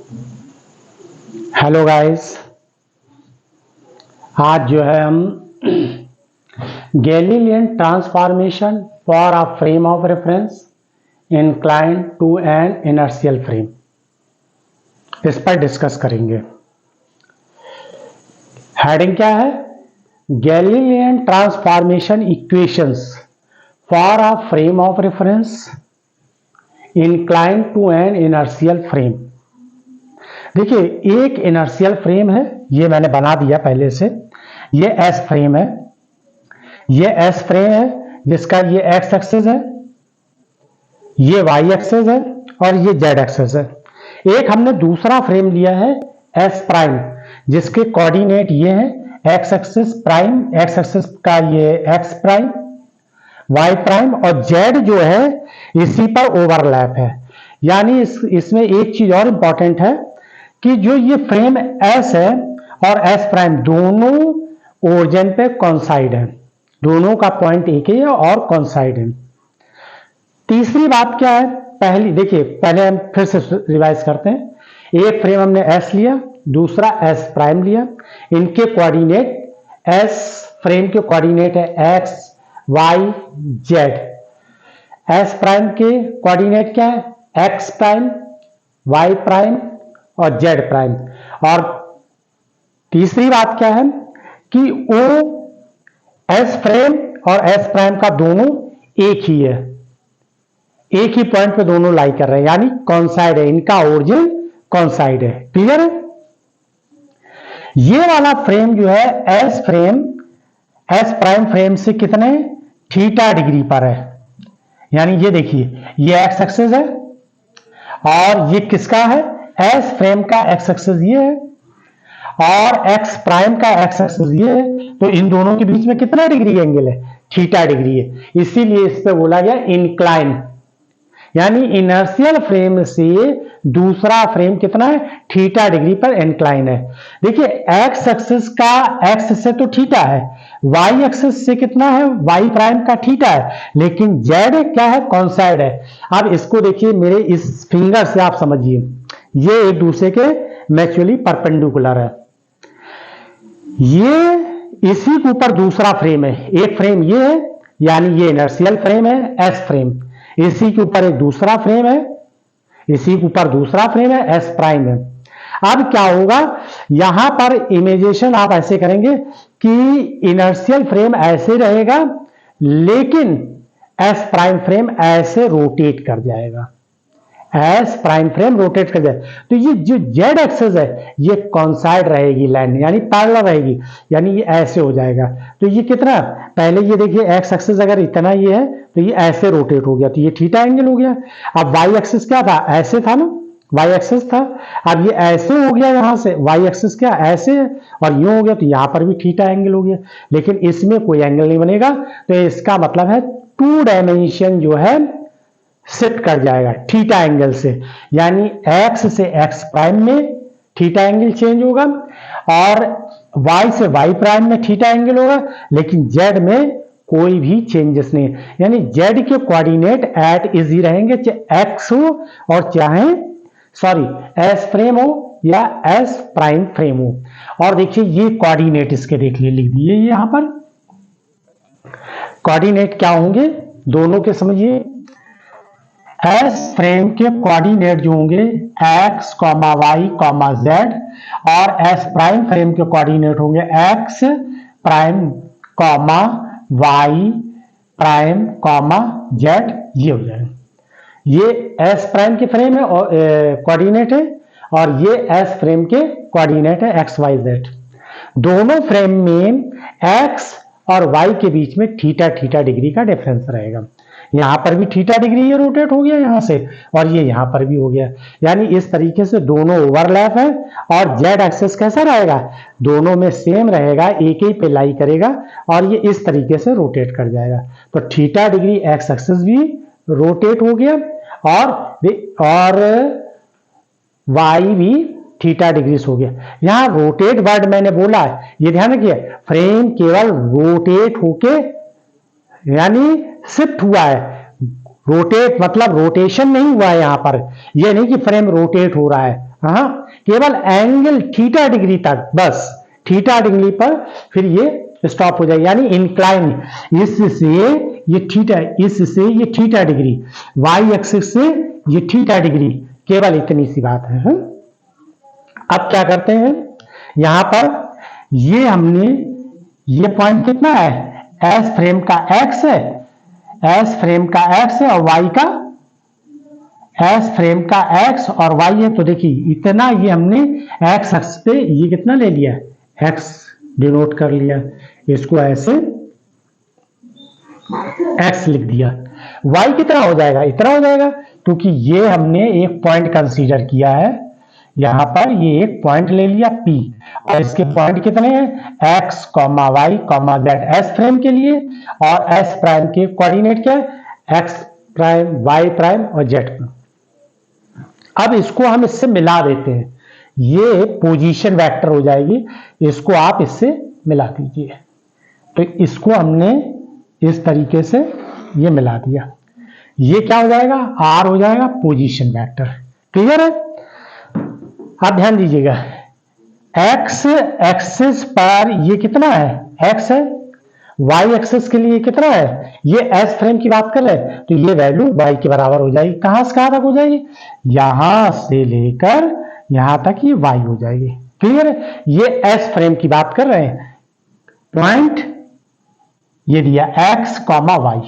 Hello guys, आज जो है हम Galilean transformation for a frame of reference inclined to an inertial frame इस पर डिस्कस करेंगे। हेडिंग क्या है? Galilean transformation equations for a frame of reference inclined to an inertial frame. देखिए, एक इनर्शियल फ्रेम है, ये मैंने बना दिया पहले से। ये एस फ्रेम है, ये एस फ्रेम है जिसका ये एक्स एक्सिस है, ये वाई एक्सिस है और ये जेड एक्सिस है। एक हमने दूसरा फ्रेम लिया है एस प्राइम, जिसके कोऑर्डिनेट ये हैं x axis prime, x axis का ये एक्स प्राइम, वाई प्राइम और जेड जो है इसी पर ओवरलैप है। यानी इसमें एक चीज और इंपॉर्टेंट है कि जो ये फ्रेम एस है और एस प्राइम दोनों ओरिजिन पे कॉन्साइड है, दोनों का पॉइंट एक ही है और कॉन्साइड है। तीसरी बात क्या है? पहली देखिए, पहले हम फिर से रिवाइज करते हैं। एक फ्रेम हमने एस लिया, दूसरा एस प्राइम लिया, इनके कोऑर्डिनेट एस फ्रेम के कोऑर्डिनेट है x y z, S prime के कोऑर्डिनेट क्या है? एक्स प्राइम वाई प्राइम और जेड प्राइम। और तीसरी बात क्या है कि ओ एस फ्रेम और एस प्राइम का दोनों एक ही है, एक ही पॉइंट पे दोनों लाई कर रहे हैं, यानी कॉन्साइड है, इनका ओरिजिन कॉन्साइड है। क्लियर है? ये वाला फ्रेम जो है S frame S prime frame से कितने थीटा डिग्री पर है। यानी ये देखिए, ये एक्स एक्सिस है और ये किसका है? एस फ्रेम का एक्स एक्सिस ये है और एक्स प्राइम का एक्स एक्सिस ये है। तो इन दोनों के बीच में कितना डिग्री एंगल है? थीटा डिग्री है। इसीलिए इस पे बोला गया इंक्लाइन, यानी इनर्शियल फ्रेम से दूसरा फ्रेम कितना है? थीटा डिग्री पर इंक्लाइन है। देखिए, एक्स एक्सिस का एक्स से तो थीटा है, वाई एक्सिस से कितना है? वाई प्राइम का थीटा है, लेकिन जेड क्या है? कॉन्साइड है। अब इसको देखिए, मेरे इस फिंगर से आप समझिए, ये एक दूसरे के म्यूचुअली परपेंडिकुलर है। ये इसी के ऊपर दूसरा फ्रेम है, एक फ्रेम ये है, यानी ये इनर्शियल फ्रेम है एस फ्रेम, इसी के ऊपर एक दूसरा फ्रेम है, इसी के ऊपर दूसरा फ्रेम है एस प्राइम है। अब क्या होगा, यहां पर इमेजिनेशन आप ऐसे करेंगे कि इनर्शियल फ्रेम ऐसे रहेगा, लेकिन एस प्राइम फ्रेम ऐसे रोटेट कर जाएगा, एस प्राइम फ्रेम रोटेट कर जाए। तो ये जो जेड एक्सिस है ये कॉन्साइड रहेगी लाइन, यानी पैरेलल रहेगी, यानी ये ऐसे हो जाएगा। तो ये कितना, पहले ये देखिए एक्स एक्सिस अगर इतना ये है तो ये ऐसे रोटेट हो गया, तो ये थीटा एंगल हो गया। अब वाई एक्सिस क्या था? ऐसे था ना, वाई एक्सिस था। अब ये ऐसे हो गया, यहां से वाई एक्सिस क्या ऐसे है और ये हो गया, तो यहां पर भी थीटा एंगल हो गया, लेकिन इसमें कोई एंगल नहीं बनेगा। तो इसका मतलब है टू डायमेंशन जो है शिफ्ट कर जाएगा थीटा एंगल से, यानी एक्स से एक्स प्राइम में थीटा एंगल चेंज होगा और वाई से वाई प्राइम में थीटा एंगल होगा, लेकिन जेड में कोई भी चेंजेस नहीं। यानी जेड के कोऑर्डिनेट एट इज ही रहेंगे, चाहे एक्स हो और चाहे एस फ्रेम हो या एस प्राइम फ्रेम हो। और देखिए, ये कोऑर्डिनेट इसके देख लिए लिख दिए, यहां पर कोऑर्डिनेट क्या होंगे दोनों के समझिए। एस फ्रेम के कोऑर्डिनेट जो होंगे x comma y comma z, और एस प्राइम फ्रेम के कोऑर्डिनेट होंगे x prime comma y prime comma z. ये हो जाएगा, ये एस प्राइम के फ्रेम है और कोऑर्डिनेट है, और ये एस फ्रेम के कोऑर्डिनेट है एक्स वाई जेड। दोनों फ्रेम में एक्स और वाई के बीच में थीटा थीटा डिग्री का डिफरेंस रहेगा। यहां पर भी थीटा डिग्री ये रोटेट हो गया यहां से, और ये यहां पर भी हो गया, यानी इस तरीके से दोनों ओवरलैप है। और जेड एक्सिस कैसा रहेगा? दोनों में सेम रहेगा, एक ही पे लाई करेगा और ये इस तरीके से रोटेट कर जाएगा। तो थीटा डिग्री एक्स एक्सिस भी रोटेट हो गया और वाई भी थीटा डिग्री हो गया। यहां रोटेट वर्ड मैंने बोला है, ये ध्यान रखिए, फ्रेम केवल रोटेट होके यानी शिफ्ट हुआ है, रोटेट मतलब रोटेशन नहीं हुआ है यहां पर। यह नहीं कि फ्रेम रोटेट हो रहा है, हाँ, केवल एंगल थीटा डिग्री तक, बस थीटा डिग्री पर फिर ये स्टॉप हो जाए, यानी इंक्लाइन इससे ये थीटा, इससे ये थीटा डिग्री, वाई एक्सिस से ये थीटा डिग्री, केवल इतनी सी बात है। अब क्या करते हैं, यहां पर ये हमने, ये पॉइंट कितना है, एस फ्रेम का एक्स है, एस फ्रेम का एक्स है और वाई का, एस फ्रेम का एक्स और वाई है। तो देखिए इतना ये हमने एक्स अक्ष पे ये कितना ले लिया, एक्स डिनोट कर लिया, इसको ऐसे एक्स लिख दिया। वाई कितना हो जाएगा, इतना हो जाएगा, क्योंकि ये हमने एक पॉइंट कंसीडर किया है, यहां पर ये एक पॉइंट ले लिया P, और इसके पॉइंट कितने हैं, x, y, z, S frame के लिए, और एस प्राइम के कोऑर्डिनेट क्या है, x प्राइम, y प्राइम और z। अब इसको हम इससे मिला देते हैं, ये पोजीशन वेक्टर हो जाएगी, इसको आप इससे मिला दीजिए। तो इसको हमने इस तरीके से ये मिला दिया, ये क्या हो जाएगा, R हो जाएगा पोजीशन वेक्टर। क्लियर है? आप ध्यान दीजिएगा, x एक्सिस पर ये कितना है, x है, y एक्सिस के लिए कितना है, ये s फ्रेम की बात कर रहे हैं, तो ये वैल्यू y के बराबर हो जाएगी। कहां से कहां तक हो जाएगी, यहां से लेकर यहां तक ये y हो जाएगी। क्लियर है? ये s फ्रेम की बात कर रहे हैं, पॉइंट ये दिया x, y।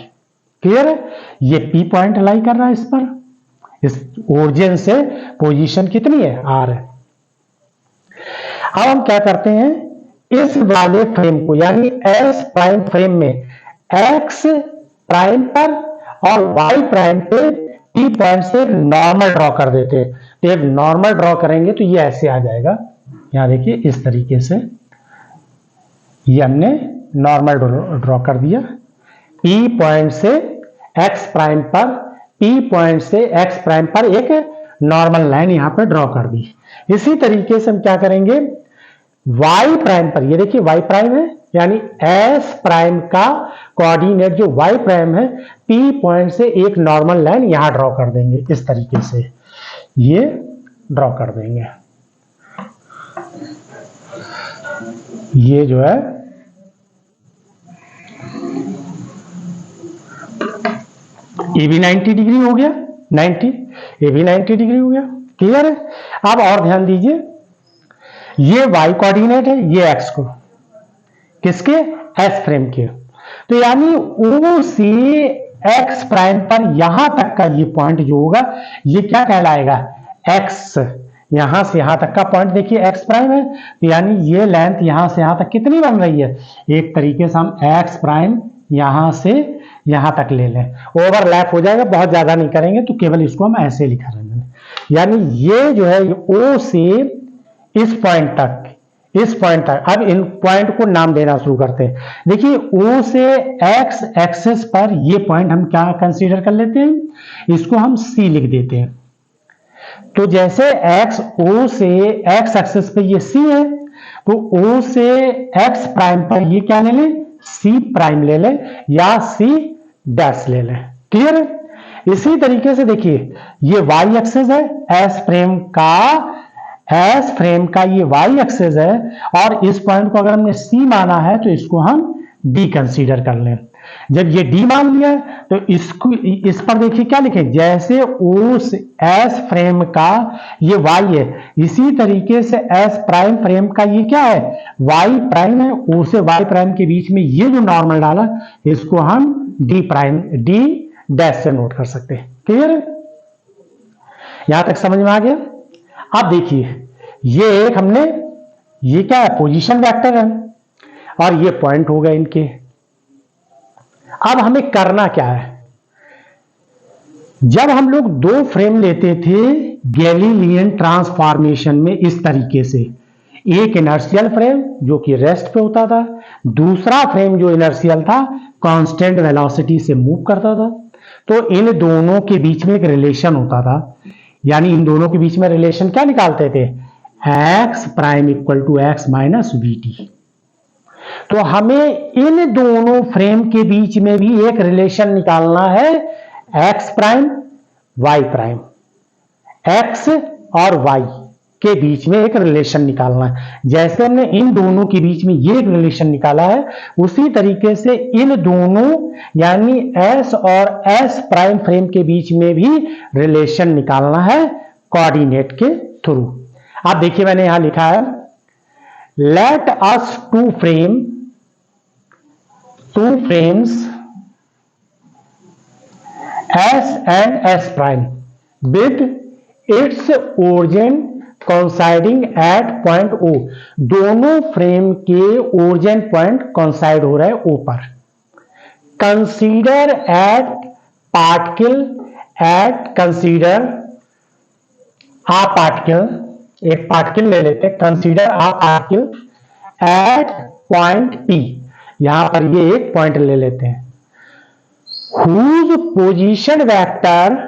क्लियर है? ये P पॉइंट लाई कर रहा है इस पर, इस ओरिजिन से पोजीशन कितनी है, R है। अब हम क्या करते हैं, इस वाले फ्रेम को, यानी S प्राइम फ्रेम में X प्राइम पर और Y प्राइम पे P पॉइंट से नॉर्मल ड्रॉ कर देते हैं। तो एक नॉर्मल ड्रॉ करेंगे तो ये ऐसे आ जाएगा, यहां देखिए इस तरीके से ये हमने नॉर्मल ड्रॉ कर दिया। P पॉइंट से X प्राइम पर, P पॉइंट से X प्राइम पर एक नॉर्मल लाइन यहां पर ड्रॉ कर दी। इसी तरीके से हम क्या करेंगे, Y प्राइम पर, ये देखिए Y प्राइम है, यानी S प्राइम का कोऑर्डिनेट जो Y प्राइम है, P पॉइंट से एक नॉर्मल लाइन यहां ड्रॉ कर देंगे, इस तरीके से ये ड्रॉ कर देंगे। ये जो है ये भी 90 डिग्री हो गया, 90, ये भी 90 डिग्री हो गया। क्लियर है? अब और ध्यान दीजिए, ये y कोऑर्डिनेट है, ये x को, किसके, s फ्रेम के। तो यानी O से x प्राइम पर यहां तक का ये पॉइंट जो होगा, ये क्या कहलाएगा, x। यहां से यहां तक का पॉइंट देखिए x प्राइम है, तो यानी ये लेंथ यहां से यहां तक कितनी बन रही है, एक तरीके से हम x प्राइम यहां से यहां तक ले लें, ओवरलैप हो जाएगा, बहुत ज्यादा नहीं करेंगे, तो केवल इसको हम ऐसे लिखा रहेंगे। यानी ये जो है O से इस पॉइंट तक, इस पॉइंट तक। अब इन पॉइंट को नाम देना शुरू करते हैं। देखिए O से x एक्सिस पर ये पॉइंट हम क्या कंसीडर कर लेते हैं, इसको हम C लिख देते हैं। तो जैसे x, O से x एक्सिस पे ये C है, तो O से x प्राइम पर ये क्या ले लें, C प्राइम ले लें या C डैश ले लें। क्लियर है? इसी तरीके से देखिए ये y एक्सिस है, S फ्रेम का ये y एक्सिस है, और इस पॉइंट को अगर हमने C माना है तो इसको हम D कंसीडर कर लें। जब ये D मान लिया है तो इसको, इस पर देखिए क्या लिखें, जैसे O से S फ्रेम का ये y है, इसी तरीके से S प्राइम फ्रेम का ये क्या है, y प्राइम है। O से y प्राइम के बीच में ये जो नॉर्मल डाला, इसको हम D प्राइम, D डैश से नोट कर सकते हैं। क्लियर है? यहां तक समझ में आ गया? अब देखिए ये एक हमने, ये क्या है, पोजीशन वेक्टर है, और ये पॉइंट हो गए इनके। अब हमें करना क्या है, जब हम लोग दो फ्रेम लेते थे गैलीलियन ट्रांसफॉर्मेशन में इस तरीके से, एक इनर्शियल फ्रेम जो कि रेस्ट पे होता था, दूसरा फ्रेम जो इनर्शियल था कांस्टेंट वेलोसिटी से मूव करता था, तो इन दोनों के बीच में एक रिलेशन होता था। यानी इन दोनों के बीच में रिलेशन क्या निकालते थे, x prime equal to x minus vt। तो हमें इन दोनों फ्रेम के बीच में भी एक रिलेशन निकालना है, x prime y prime, x और y, के बीच में एक रिलेशन निकालना है। जैसे हमने इन दोनों के बीच में ये एक रिलेशन निकाला है, उसी तरीके से इन दोनों यानी S और S प्राइम फ्रेम के बीच में भी रिलेशन निकालना है कोऑर्डिनेट के थ्रू। आप देखिए मैंने यहां लिखा है, let us two frames S and S prime with its origin coinciding at point O। दोनों फ्रेम के ओरिजिन पॉइंट कोइंसाइड हो रहे हैं O पर। कंसीडर कंसीडर आ पार्टिकल, एक पार्टिकल ले लेते हैं, consider a particle at point P। यहां पर ये एक पॉइंट ले लेते हैं, whose position vector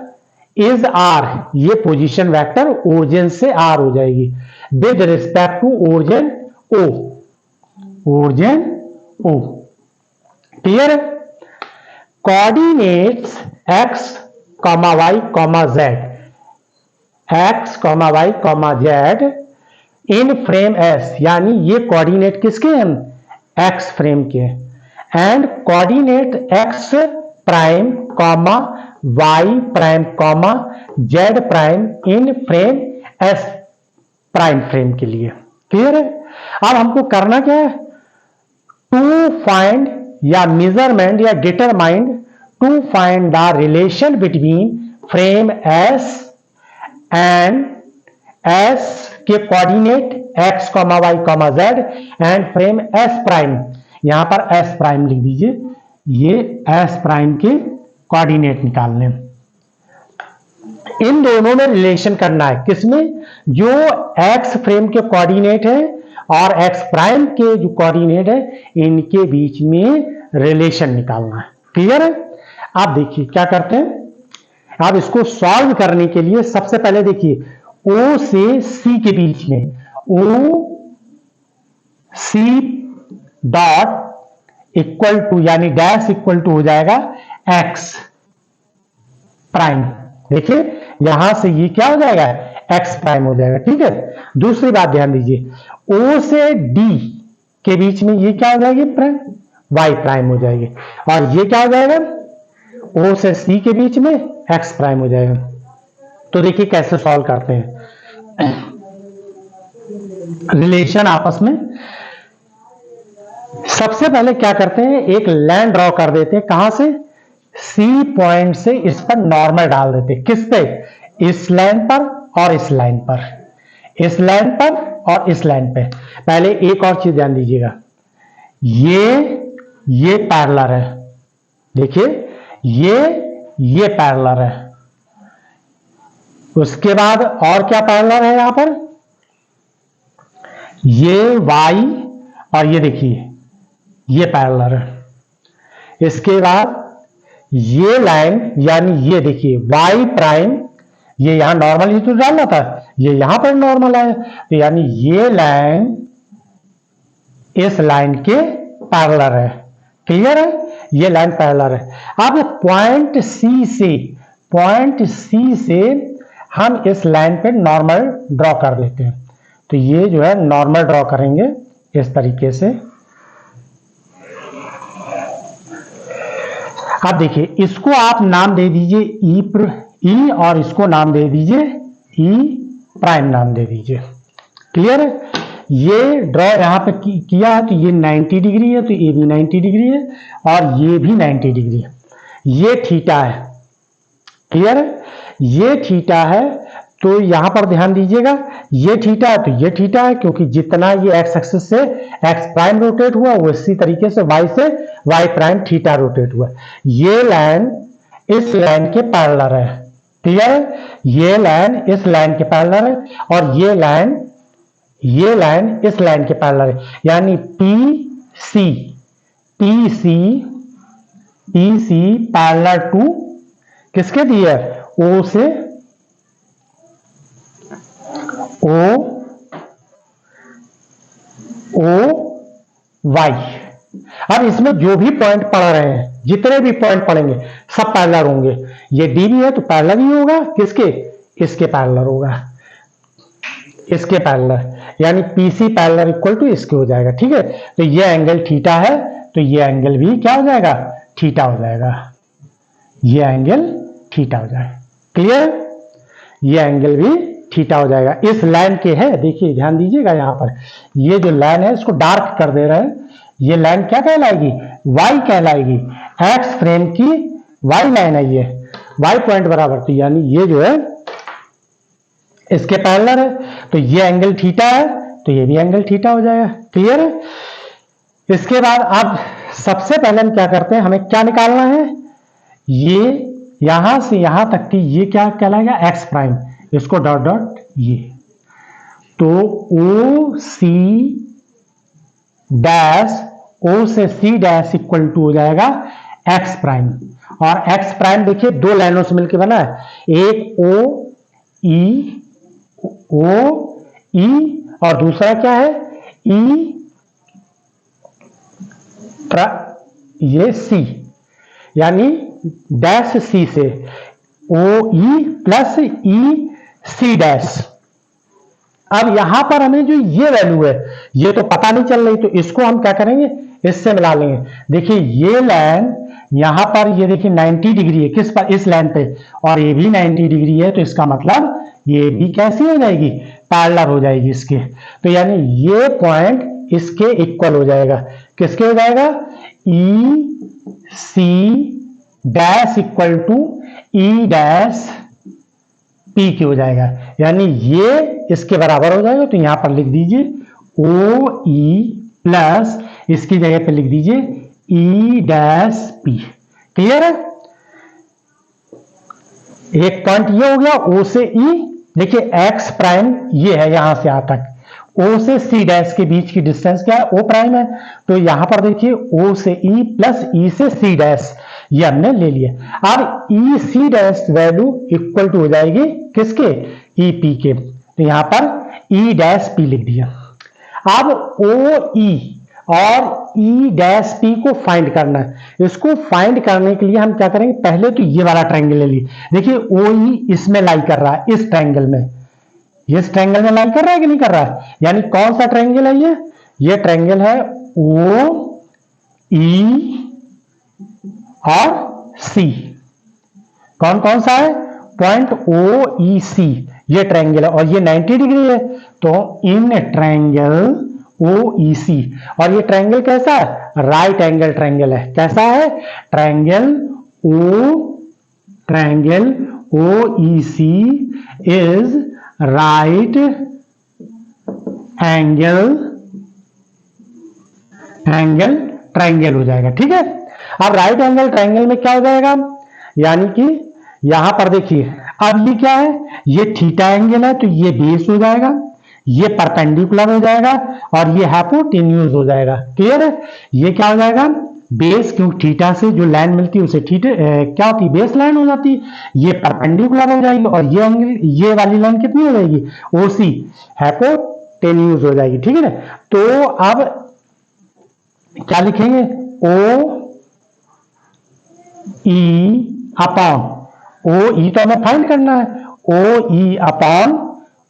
is R। ये पोजीशन वेक्टर ओरिजिन से R हो जाएगी with respect to origin O। Clear? Coordinates x, y, z in frame S, यानी ये कोऑर्डिनेट किसके हैं? X फ्रेम के। And coordinate x prime comma y prime comma z prime in frame S prime frame के लिए। Clear है? अब हमको करना क्या है? टू फाइंड या मेजरमेंट या determine to find the relation between frame S and S के coordinate x, y, z and frame S prime. यहां पर S प्राइम लिख दीजिए, ये S प्राइम के कोऑर्डिनेट निकालने। इन दोनों में रिलेशन करना है, किसमें? जो X फ्रेम के कोऑर्डिनेट है और X प्राइम के जो कोऑर्डिनेट है, इनके बीच में रिलेशन निकालना है। क्लियर है? आप देखिए क्या करते हैं। आप इसको सॉल्व करने के लिए सबसे पहले देखिए O से C के बीच में, O C dot equal to यानी डैश इक्वल टू हो जाएगा X प्राइम। देखिए यहां से ये क्या हो जाएगा? X प्राइम हो जाएगा। ठीक है, दूसरी बात ध्यान दीजिए, O से D के बीच में ये क्या हो जाएगी? प्राइम, Y प्राइम हो जाएगी। और ये क्या हो जाएगा? O से C के बीच में X प्राइम हो जाएगा। तो देखिए कैसे सॉल्व करते हैं रिलेशन आपस में। सबसे पहले क्या करते हैं, एक लाइन ड्रॉ कर देते हैं। कहां से? C पॉइंट से इस पर नॉर्मल डाल देते हैं। किस पे? इस लाइन पर और इस लाइन पर, इस लाइन पर और इस लाइन पे। पहले एक और चीज ध्यान दीजिएगा, ये पैरेलल है। देखिए ये पैरेलल है। उसके बाद और क्या पैरेलल है यहां पर? ये Y और ये देखिए ये पैरेलल है। इसके बाद ये लाइन यानी ये देखिए Y प्राइम, ये यहां नॉर्मल ही तो डालना था, ये यहां पर नॉर्मल है, तो यानी ये लाइन इस लाइन के पैरेलल है। क्लियर है? ये लाइन पैरेलल है। अब पॉइंट C से हम इस लाइन पे नॉर्मल ड्रॉ कर देते हैं। तो ये जो है नॉर्मल ड्रॉ करेंगे इस तरीके से। अब देखिए इसको आप नाम दे दीजिए E और इसको नाम दे दीजिए E प्राइम नाम दे दीजिए। क्लियर है? ये ड्रॉ यहां पे किया है तो ये 90 डिग्री है, तो ये भी 90 डिग्री है और ये भी 90 डिग्री है। ये थीटा है। क्लियर है? ये थीटा है, तो यहां पर ध्यान दीजिएगा, ये थीटा है तो ये थीटा है, क्योंकि जितना ये एक्स एक्सिस से एक्स प्राइम रोटेट हुआ वो इसी तरीके से वाई प्राइम थीटा रोटेट हुआ। ये लाइन इस लाइन के पैरेलल है। क्लियर है? ये लाइन इस लाइन के पैरेलल है और ये लाइन इस लाइन के पैरेलल है, यानी PC पैरेलल टू किसके दिए? O से OY। अब इसमें जो भी पॉइंट पड़ रहे हैं, जितने भी पॉइंट पड़ेंगे सब पैरेलल होंगे। ये D भी है तो पैरेलल ही होगा, किसके? इसके पैरेलल होगा। इसके पैरेलल, यानी पीसी पैरेलल इक्वल टू इसके हो जाएगा। ठीक है, तो ये एंगल थीटा है, तो ये एंगल भी क्या हो जाएगा, थीटा हो जाएगा। ये एंगल थीटा हो जाएगा। क्लियर, ये एंगल भी थीटा हो जाएगा। इस लाइन के है, देखिए ध्यान दीजिएगा, यहां पर ये जो लाइन है इसको डार्क कर दे रहे हैं, ये लाइन क्या कहलाएगी, वाई कहलाएगी। एक्स फ्रेम की वाई लाइन है, ये वाई पॉइंट बराबर, तो यानी ये जो है इसके पैरेलल है, तो ये एंगल थीटा है, तो ये भी एंगल थीटा हो जाएगा। क्लियर है। इसके बाद अब सबसे पहले हम क्या करते हैं, हमें क्या निकालना है, ये यहां से यहां तक की ये क्या कहलाएगा, एक्स प्राइम, इसको डॉट डॉट ये, तो ओ सी डैश, ओ से सी डैश इक्वल टू हो जाएगा एक्स प्राइम। और एक्स प्राइम देखिए दो लाइनों से मिलकर बना है, एक ओ ई और दूसरा क्या है, ई ये सी, यानी डैश सी से ओ ई प्लस ई सी डैश। अब यहां पर हमें जो ये वैल्यू है ये तो पता नहीं चल रही, तो इसको हम क्या करेंगे, इससे मिला लेंगे। देखिए ये लाइन यहां पर, ये देखिए 90 डिग्री है किस पर, इस लाइन पे, और ये भी 90 डिग्री है, तो इसका मतलब ये भी कैसी हो जाएगी, पैरेलल हो जाएगी इसके। तो यानी ये पॉइंट इसके इक्वल हो जाएगा, किसके हो जाएगा, E C dash equal to E dash P की हो जाएगा, यानी ये इसके बराबर हो जाएगा। तो यहां पर लिख दीजिए ओ ई प्लस इसकी जगह पे लिख दीजिए ई डैश पी। क्लियर है। एक पॉइंट ये हो गया ओ से ई, देखिए एक्स प्राइम ये है यहां से यहां तक, ओ से सी डैश के बीच की डिस्टेंस क्या है, ओ प्राइम है, तो यहां पर देखिए ओ से ई प्लस ई से सी डैश ये हमने ले लिया। अब E C dash value equal to हो जाएगी किसके, ई पी के, तो यहां पर ई डैश पी लिख दिया। अब ओ ई और ई डैश पी को फाइंड करना है। इसको फाइंड करने के लिए हम क्या करेंगे, पहले तो ये वाला ट्रायंगल ले लीजिए, देखिए ओ ई इसमें लाई कर रहा है, इस ट्रायंगल में, इस ट्रायंगल में लाई कर रहा है कि नहीं कर रहा है, यानी कौन सा ट्रायंगल है ये ट्रायंगल है ओ ई और सी। कौन कौन सा है, पॉइंट ओ ई सी, ये ट्रायंगल है, और ये 90 डिग्री है, तो इन ट्रायंगल ओ ई सी, और ये ट्रायंगल कैसा है, राइट एंगल ट्रायंगल है। कैसा है, triangle O E C is right angle triangle हो जाएगा। ठीक है। अब राइट एंगल ट्रायंगल में क्या हो जाएगा, यानी कि यहां पर देखिए, अब ये क्या है, ये थीटा एंगल है, तो ये बेस हो जाएगा, ये परपेंडिकुलर हो जाएगा, और ये हाइपोटेन्यूज हो जाएगा। क्लियर है। ये क्या हो जाएगा, बेस, क्योंकि थीटा से जो लाइन मिलती है उसे थीटा क्या होती है, बेस लाइन हो जाती है, ये परपेंडिकुलर हो जाएगी, और ये एंगल, ये वाली लाइन कितनी हो जाएगी, ओसी, हाइपोटेन्यूज हो जाएगी। ठीक है ना। तो अब क्या लिखेंगे, ओ ई अपॉन, ओ ई तो हमें फाइंड करना है, ओ ई अपॉन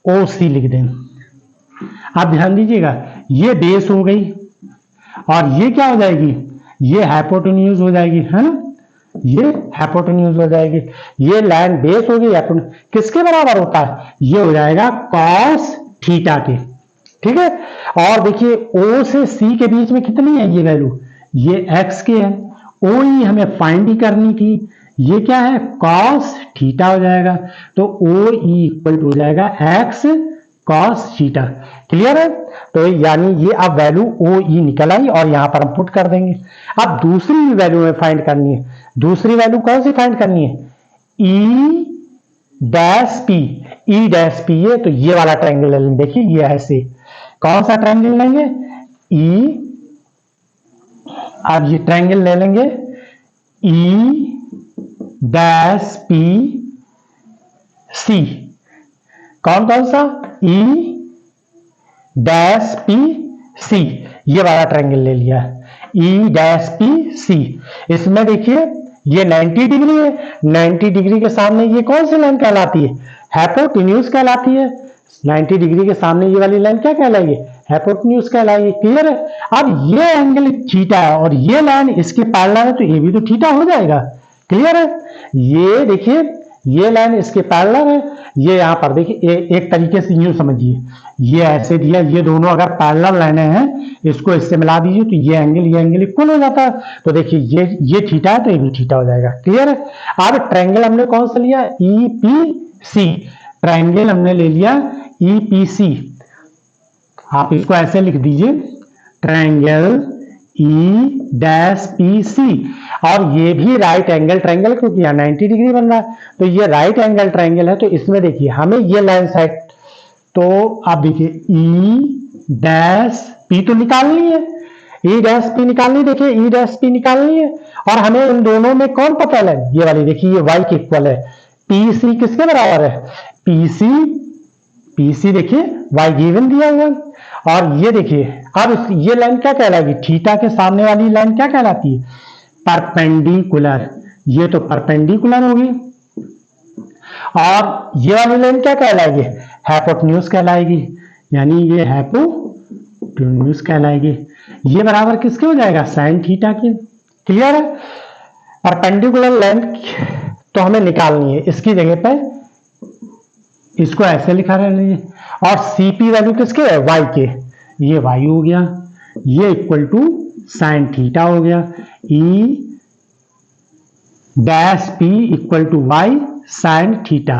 ओ सी लिख दें। अब ध्यान दीजिएगा, ये बेस हो गई, और ये क्या हो जाएगी, ये हाइपोटेन्यूज हो जाएगी, है ना, ये हाइपोटेन्यूज हो जाएगी। ये लाइन बेस हो गई, किसके बराबर होता है, ये हो जाएगा कॉस थीटा के। ठीक है। और देखिए ओ से सी के बीच में कितनी है ये वैल्यू, ये एक्स के है, ओ ई हमें फाइंड ही करनी थी, ये क्या है, कॉस थीटा हो जाएगा, तो ओ ई इक्वल टू हो जाएगा एक्स कॉस थीटा। क्लियर है। तो यानी ये अब वैल्यू ओ ई निकल आई, और यहां पर हम पुट कर देंगे। अब दूसरी वैल्यू में फाइंड करनी है, दूसरी वैल्यू कौन सी फाइंड करनी है, ई डैश पी, ई डैश पी है, तो ये वाला ट्रायंगल ले लेंगे। देखिए ये ऐसे, कौन सा ट्रायंगल लेंगे, ई, अब ये ट्रायंगल ले लेंगे ई डैश पी सी, कौन कौन सा, ई डैश पी सी, ये वाला ट्रायंगल ले लिया, ई डैश पी सी। इसमें देखिए ये 90 डिग्री है, 90 डिग्री के सामने ये कौन सी लाइन कहलाती है, हाइपोटेन्यूज कहलाती है। 90 डिग्री के सामने ये वाली लाइन क्या कहलाएगी? हाइपोटेन्यूज कहलाएगी। क्लियर है? अब ये एंगल थीटा है और ये लाइन इसके पैरेलल है, तो ये भी तो थीटा हो जाएगा। क्लियर है? ये देखिए, ये लाइन इसके पैरेलल है, ये यहाँ पर देखिए एक तरीके से यूं समझिए, ये ऐसे दिया, ये दोनों अगर पैरेलल लाइनें हैं, इसको इससे मिला दीजिए तो ये एंगल इक्वल हो जाता है। तो देखिए ये थीटा है तो ये भी थीटा हो जाएगा। क्लियर है? अब ट्रायंगल हमने कौन सा लिया? ईपीसी। ट्रायंगल हमने ले लिया ईपीसी। आप इसको ऐसे लिख दीजिए, triangle E dash P C. और ये भी राइट एंगल ट्रायंगल, क्योंकि यहाँ 90 डिग्री बन रहा है, तो ये राइट एंगल ट्रायंगल है। तो इसमें देखिए हमें ये लाइन सेट, तो आप देखिए ई डैश पी तो निकालनी है, ई डैश पी निकालनी, देखिए ई डैश पी निकालनी है। और हमें इन दोनों में कौन पता है? ये वाली देखिए, ये वाई के इक्वल है। पी सी किसके बराबर है? पी सी देखिए वाई गिवन दिया हुआ। और ये देखिए, अब ये लाइन क्या कहलाएगी? थीटा के सामने वाली लाइन क्या कहलाती है? परपेंडिकुलर। ये तो परपेंडिकुलर होगी। और ये वाली लाइन क्या कहलाएगी? हाइपोटेन्यूज कहलाएगी, यानी ये हाइपोटेन्यूज कहलाएगी। ये बराबर किसके हो जाएगा? साइन थीटा के। क्लियर है? परपेंडिकुलर लेंथ तो हमें निकालनी है, इसकी जगह पे इसको ऐसे लिखा रहने दीजिए। और सीपी वैल्यू किसके है? वाई के। ये वाई हो गया, ये इक्वल टू साइन थीटा हो गया। E dash P equal to y sine theta.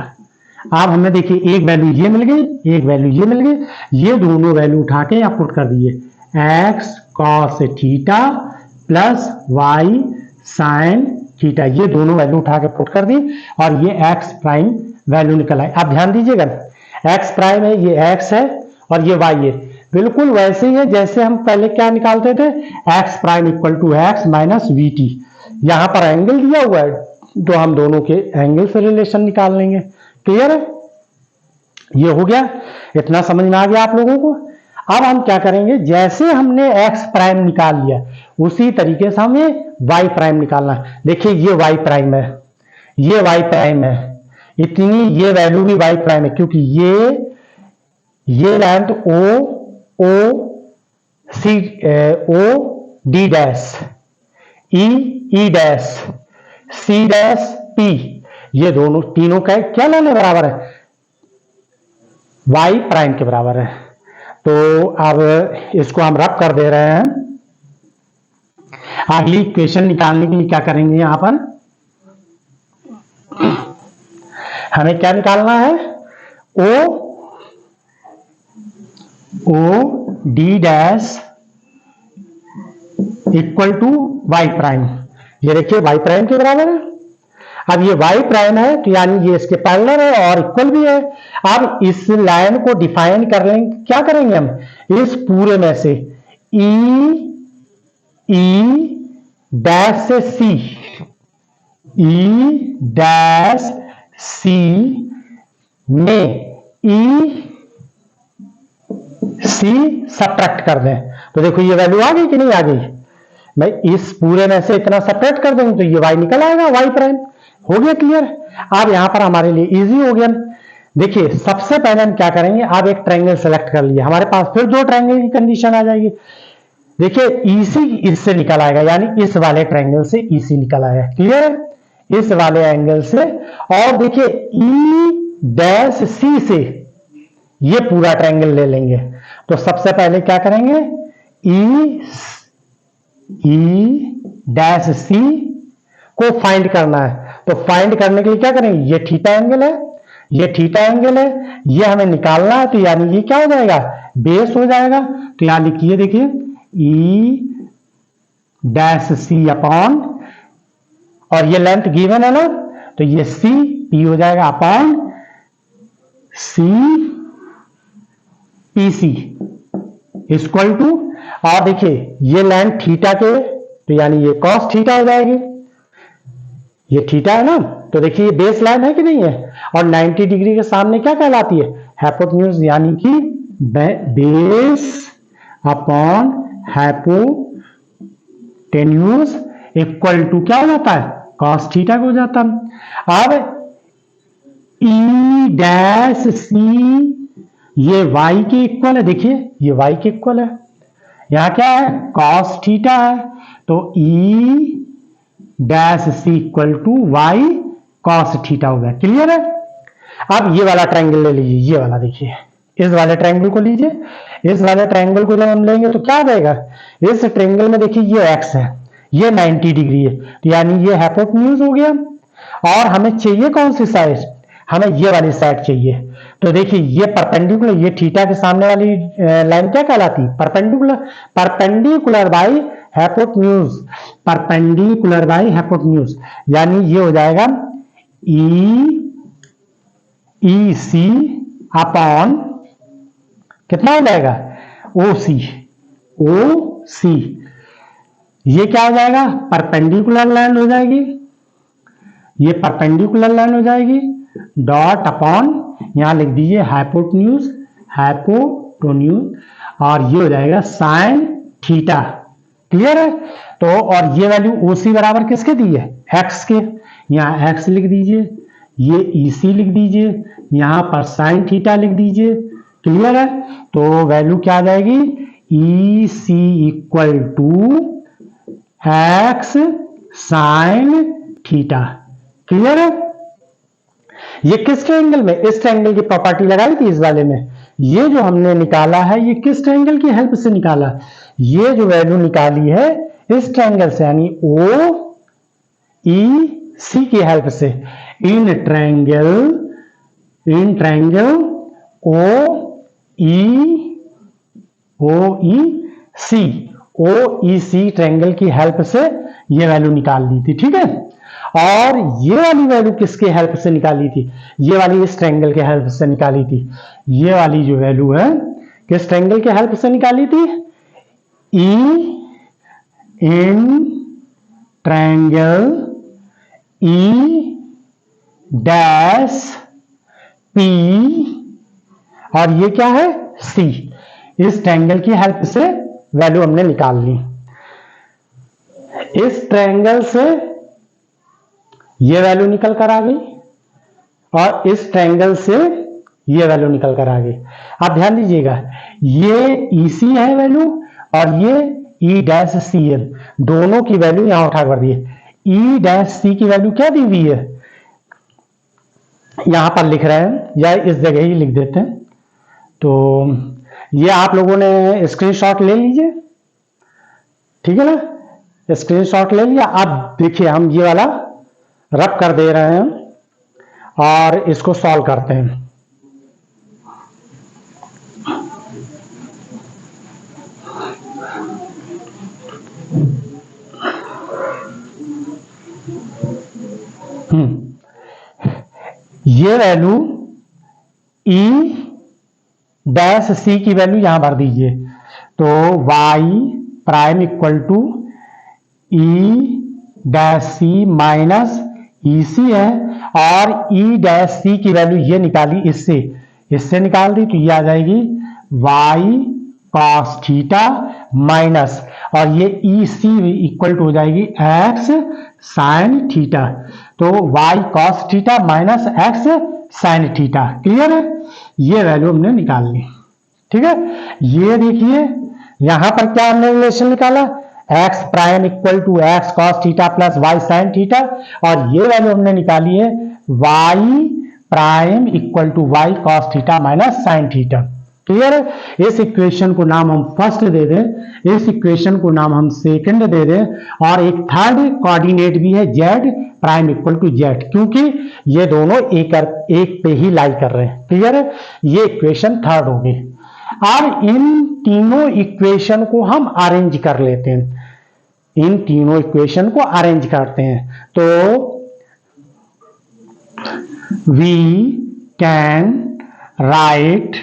अब हमें देखिए एक वैल्यू ये मिल गई, एक वैल्यू ये मिल गई, ये दोनों वैल्यू उठा के आप पुट कर दिए, x cos theta plus y sine theta. ये दोनों वैल्यू उठा के पुट कर दी और ये एक्स प्राइम वैल्यू निकल आई। आप ध्यान दीजिएगा, एक्स प्राइम है, ये एक्स है और ये वाई है। बिल्कुल वैसे ही है जैसे हम पहले क्या निकालते थे, x prime equal to x minus v t. यहां पर एंगल दिया हुआ है तो हम दोनों के एंगल से रिलेशन निकाल लेंगे। क्लियर है? ये हो गया, इतना समझ में आ गया आप लोगों को। अब हम क्या करेंगे, जैसे हमने एक्स प्राइम निकाल लिया उसी तरीके से हमें वाई प्राइम निकालना है। देखिए ये वाई प्राइम है, ये वाई प्राइम है, इतनी ये वैल्यू भी वाई प्राइम है, क्योंकि ये length O C O D dash E dash C dash P, ये दोनों तीनों का क्या लेने बराबर है? वाई प्राइम के बराबर है। तो अब इसको हम रब कर दे रहे हैं। अगली इक्वेशन निकालने के लिए क्या करेंगे, यहां पर हमें क्या निकालना है? O D dash equal to y prime. ये देखिए वाई प्राइम के बराबर है। अब ये वाई प्राइम है तो यानी ये इसके पैरेलल है और इक्वल भी है। अब इस लाइन को डिफाइन कर लेंगे, क्या करेंगे हम, इस पूरे में से ई डैश से सी, ई डैश सी में ई सी सब्ट्रैक्ट कर दें तो देखो ये वैल्यू आ गई कि नहीं आ गई। मैं इस पूरे में से इतना सब्ट्रैक्ट कर देंगे तो ये वाई निकल आएगा, वाई प्राइम। हो गया क्लियर? अब यहां पर हमारे लिए इजी हो गया। देखिए सबसे पहले हम क्या करेंगे, अब एक ट्रायंगल सेलेक्ट कर लिया, हमारे पास फिर दो ट्रायंगल की कंडीशन आ जाएगी। देखिए ईसी इससे निकल आएगा, यानी इस वाले ट्रायंगल से ईसी निकल आएगा। क्लियर? इस वाले एंगल से। और देखिए ई डैश सी से ये पूरा ट्रायंगल ले लेंगे। तो सबसे पहले क्या करेंगे, ई डैश सी को फाइंड करना है। तो फाइंड करने के लिए क्या करेंगे, ये थीटा एंगल है, ये थीटा एंगल है, ये हमें निकालना है। तो यानी ये क्या हो जाएगा, बेस हो जाएगा। तो यहां लिखिए, देखिए ई डैश सी अपॉन, और ये लेंथ गिवन है ना, तो ये सी पी हो जाएगा upon C P C equal to, और देखिए ये लेंथ थीटा के, तो यानी ये कॉस थीटा हो जाएगी। ये थीटा है ना, तो देखिए ये बेस लाइन है कि नहीं है, और 90 डिग्री के सामने क्या कहलाती है, हाइपोटेन्यूज, यानी कि base upon hypotenuse equal to क्या हो जाता है, कॉस थीटा हो जाता है। अब ई डैश सी ये y के इक्वल है, देखिए ये y के इक्वल है, यहाँ क्या है cos थीटा है, तो E dash C equal to y cos theta हो गया। क्लियर है। अब ये वाला ट्रायंगल ले लीजिए, ये वाला देखिए, इस वाले ट्रायंगल को लीजिए, इस वाले ट्रायंगल को जब हम लेंगे तो क्या देगा, इस ट्रायंगल में देखिए ये x है, ये 90 डिग्री है, तो यानी ये हाइपोटेन्यूज हो गया। और हमें चाहिए कौन सी साइड, हमें ये वाली साइड चाहिए। तो देखिए ये परपेंडिकुलर, ये थीटा के सामने वाली लाइन क्या कहलाती है, perpendicular, perpendicular by hypotenuse, perpendicular by hypotenuse, यानी ये हो जाएगा ई सी अपॉन कितना हो जाएगा ओ सी, ओ सी, ये क्या हो जाएगा परपेंडिकुलर लाइन हो जाएगी, ये परपेंडिकुलर लाइन हो जाएगी, डॉट अपॉन यहां लिख दीजिए हाइपोटेन्यूज, हाइपोटेन्यूज, और ये हो जाएगा साइन थीटा। क्लियर है। तो और ये वैल्यू ओसी बराबर किसके दी है, एक्स के, यहां एक्स लिख दीजिए, ये ईसी लिख दीजिए, यहां पर साइन थीटा लिख दीजिए। क्लियर है। तो वैल्यू क्या आ जाएगी, E C equal to X sine theta. Clear है। ये किस ट्रायंगल में, इस ट्रायंगल की प्रॉपर्टी लगाई थी इस वाले में, ये जो हमने निकाला है ये किस ट्रायंगल की हेल्प से निकाला, ये जो वैल्यू निकाली है इस ट्रायंगल से, यानी ओ ई सी की हेल्प से, in triangle O E C triangle की हेल्प से ये वैल्यू निकाल ली थी। ठीक है। और ये वाली वैल्यू किसके हेल्प से निकाली थी, ये वाली इस ट्रायंगल के हेल्प से निकाली थी। ये वाली जो वैल्यू है किस ट्रायंगल के हेल्प से निकाली थी, E in triangle E dash P, और ये क्या है सी, इस ट्रायंगल की हेल्प से वैल्यू हमने निकाल ली। इस ट्रायंगल से ये वैल्यू निकल कर आ गई और इस ट्रायंगल से ये वैल्यू निकल कर आ गई। आप ध्यान दीजिएगा, ये EC है वैल्यू और ये E डैश सी है, दोनों की वैल्यू यहां उठा कर दी है। E डैश सी की वैल्यू क्या दी हुई है, यहां पर लिख रहे हैं या इस जगह ही लिख देते हैं। तो ये आप लोगों ने स्क्रीनशॉट ले लीजिए, ठीक है ना, स्क्रीनशॉट ले लिया। अब देखिए हम ये वाला रब कर दे रहे हैं और इसको सॉल्व करते हैं। ये वैल्यू E डैश सी की वैल्यू यहां भर दीजिए, तो y prime equal to E dash C minus EC है, और E डैश सी की वैल्यू ये निकाली इससे निकाल दी, तो ये आ जाएगी y cos थीटा माइनस, और ये EC इक्वल टू हो जाएगी x साइन थीटा। तो y cos theta minus x sign theta. Clear है। ये वैल्यू हमने निकाल ली। ठीक है। ये देखिए यहां पर क्या हमने रिलेशन निकाला, x prime equal to x cos theta plus y sine theta, और ये वैल्यू हमने निकाली है y prime equal to y cos theta minus sine theta. Clear है। इस इक्वेशन को नाम हम फर्स्ट दे दें, इस इक्वेशन को नाम हम सेकंड दे दें, और एक थर्ड कोऑर्डिनेट भी है z prime equal to z, क्योंकि ये दोनों एक पे ही लाई कर रहे हैं। क्लियर है। ये इक्वेशन थर्ड होगी। अब इन तीनों इक्वेशन को हम अरेंज कर लेते हैं, इन तीनों इक्वेशन को अरेंज करते हैं। तो we can write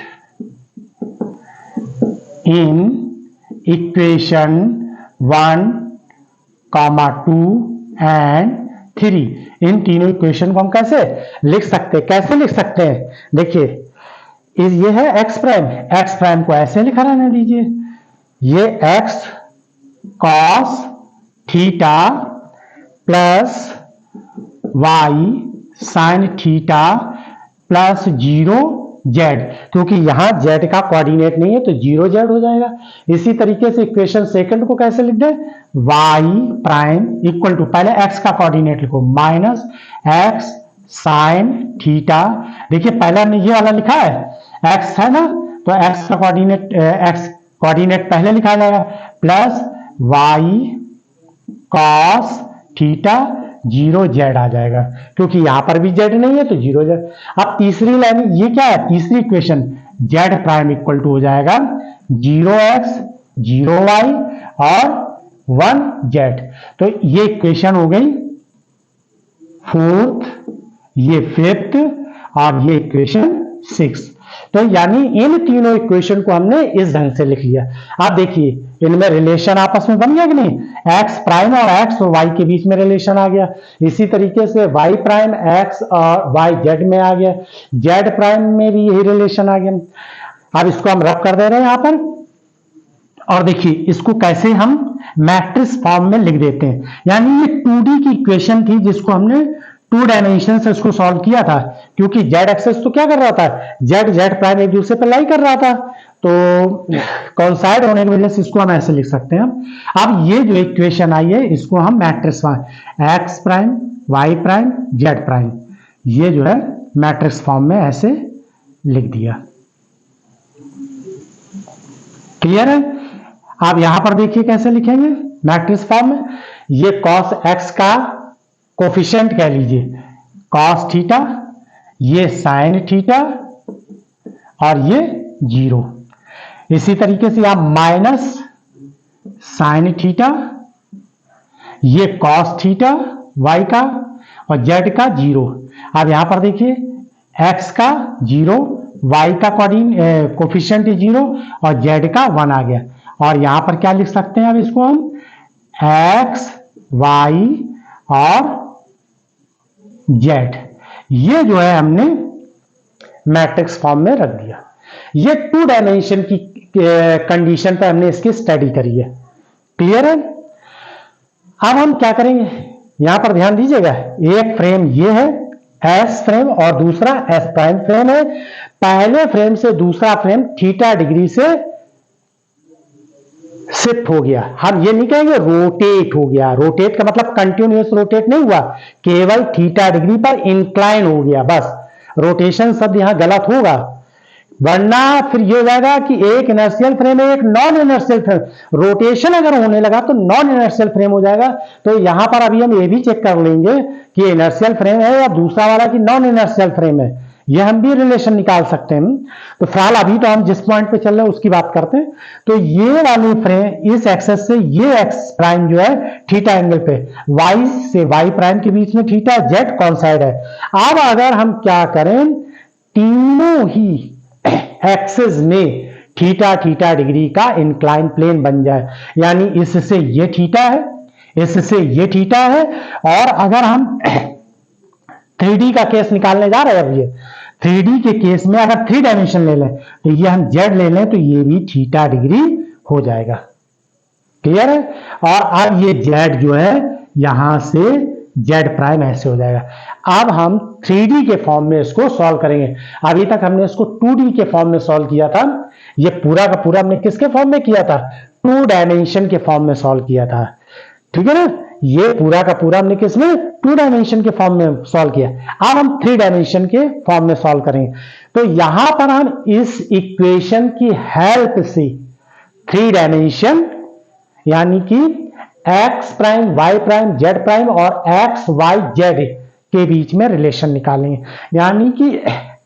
in equation 1, 2 and 3, इन तीनों इक्वेशन को हम कैसे लिख सकते हैं, कैसे लिख सकते हैं, देखिए ये है x प्राइम को ऐसे लिखा रहने दीजिए, ये x cos theta plus y sine theta plus 0 Z, क्योंकि यहां जेड का कोऑर्डिनेट नहीं है तो 0 जेड हो जाएगा। इसी तरीके से इक्वेशन सेकंड को कैसे लिख दें, वाई प्राइम इक्वल टू, पहले एक्स का कोऑर्डिनेट लिखो, माइनस एक्स साइन थीटा। देखिए पहले हमने ये वाला लिखा है, एक्स है ना, तो एक्स का कोऑर्डिनेट, एक्स कोऑर्डिनेट पहले लिखा जाएगा, plus Y cos theta 0 Z आ जाएगा, क्योंकि यहां पर भी जेड नहीं है तो 0 जेड। अब तीसरी लाइन, ये क्या है, तीसरी equation, z prime equal to हो जाएगा 0x 0y और 1 जेड। तो ये इक्वेशन हो गई फोर्थ, ये फिफ्थ और ये इक्वेशन 6। तो यानी इन तीनों इक्वेशन को हमने इस ढंग से लिख लिया। आप देखिए इनमें रिलेशन आपस में बन गया कि नहीं, एक्स प्राइम और एक्स और वाई के बीच में रिलेशन आ गया। इसी तरीके से वाई प्राइम एक्स और वाई जेड में आ गया, जेड प्राइम में भी यही रिलेशन आ गया। अब इसको हम रब कर दे रहे हैं यहां पर, और देखिए इसको कैसे हम मैट्रिक्स फॉर्म में लिख देते हैं। यानी ये 2D की इक्वेशन थी जिसको हमने 2 डायमेंशन से इसको सॉल्व किया था, क्योंकि जेड एक्सेस तो क्या कर रहा था, जेड जेड प्राइम एक दूसरे पर लाई कर रहा था, तो कॉन्साइड होने की वजह से इसको हम ऐसे लिख सकते हैं। अब ये जो इक्वेशन आई है इसको हम matrix form, x prime y prime z prime, ये जो है मैट्रिक्स फॉर्म में ऐसे लिख दिया। क्लियर है? आप यहां पर देखिए कैसे लिखेंगे मैट्रिक्स फॉर्म में, ये कॉस एक्स का कोफिशिएंट कह लीजिए कॉस थीटा, ये साइन थीटा और ये 0। इसी तरीके से आप माइनस साइन थीटा, ये कॉस थीटा वाई का और जेड का 0। अब यहां पर देखिए एक्स का 0, वाई का कोफिशिएंट 0 और जेड का 1 आ गया। और यहां पर क्या लिख सकते हैं अब इसको हम, एक्स वाई और जेड, ये जो है हमने मैट्रिक्स फॉर्म में रख दिया। ये 2 डायमेंशन की कंडीशन पे हमने इसकी स्टडी करी है। क्लियर है? अब हम क्या करेंगे, यहां पर ध्यान दीजिएगा, एक फ्रेम ये है एस फ्रेम और दूसरा एस प्राइम फ्रेम है। पहले फ्रेम से दूसरा फ्रेम थीटा डिग्री से शिफ्ट हो गया। हम ये नहीं कहेंगे रोटेट हो गया, रोटेट का मतलब कंटिन्यूअस रोटेट नहीं हुआ, केवल थीटा डिग्री पर इंक्लाइन हो गया, बस। रोटेशन शब्द यहां गलत होगा, वरना फिर ये हो जाएगा कि एक इनर्शियल फ्रेम है एक नॉन इनर्शियल फ्रेम। रोटेशन अगर होने लगा तो नॉन इनर्शियल फ्रेम हो जाएगा। तो यहां पर अभी हम ये भी चेक कर लेंगे कि इनर्शियल फ्रेम है या दूसरा वाला कि नॉन इनर्शियल फ्रेम है, ये हम भी रिलेशन निकाल सकते हैं। तो फिलहाल अभी तो हम जिस पॉइंट पे चल रहे हैं उसकी बात करते हैं। तो ये वाली फ्रेम इस एक्सेस से ये एक्स प्राइम जो है थीटा एंगल पे, वाई से वाई प्राइम के बीच में थीटा, जेड कॉन्साइड है। अब अगर हम क्या करें, तीनों ही एक्सेस में थीटा थीटा डिग्री का इंक्लाइन प्लेन बन जाए, यानी इससे ये थीटा है, इससे ये थीटा है, और अगर हम 3D का केस निकालने जा रहे हैं, अब ये 3D के केस में अगर 3 डायमेंशन ले लें तो ये हम जेड ले लें तो ये भी थीटा डिग्री हो जाएगा। क्लियर है? और अब ये जेड जो है यहां से जेड प्राइम ऐसे हो जाएगा। अब हम 3D के फॉर्म में इसको सॉल्व करेंगे। अभी तक हमने इसको 2D के फॉर्म में सॉल्व किया था, ये पूरा का पूरा हमने किसके फॉर्म में किया था, 2 डायमेंशन के फॉर्म में सॉल्व किया था। ठीक है ना, ये पूरा का पूरा हमने किसमें 2 डायमेंशन के फॉर्म में सॉल्व किया। अब हम 3 डायमेंशन के फॉर्म में सॉल्व करेंगे। तो यहां पर हम इस इक्वेशन की हेल्प से 3 डायमेंशन यानी कि x prime y prime z prime और एक्स वाई जेड के बीच में रिलेशन निकालेंगे, यानी कि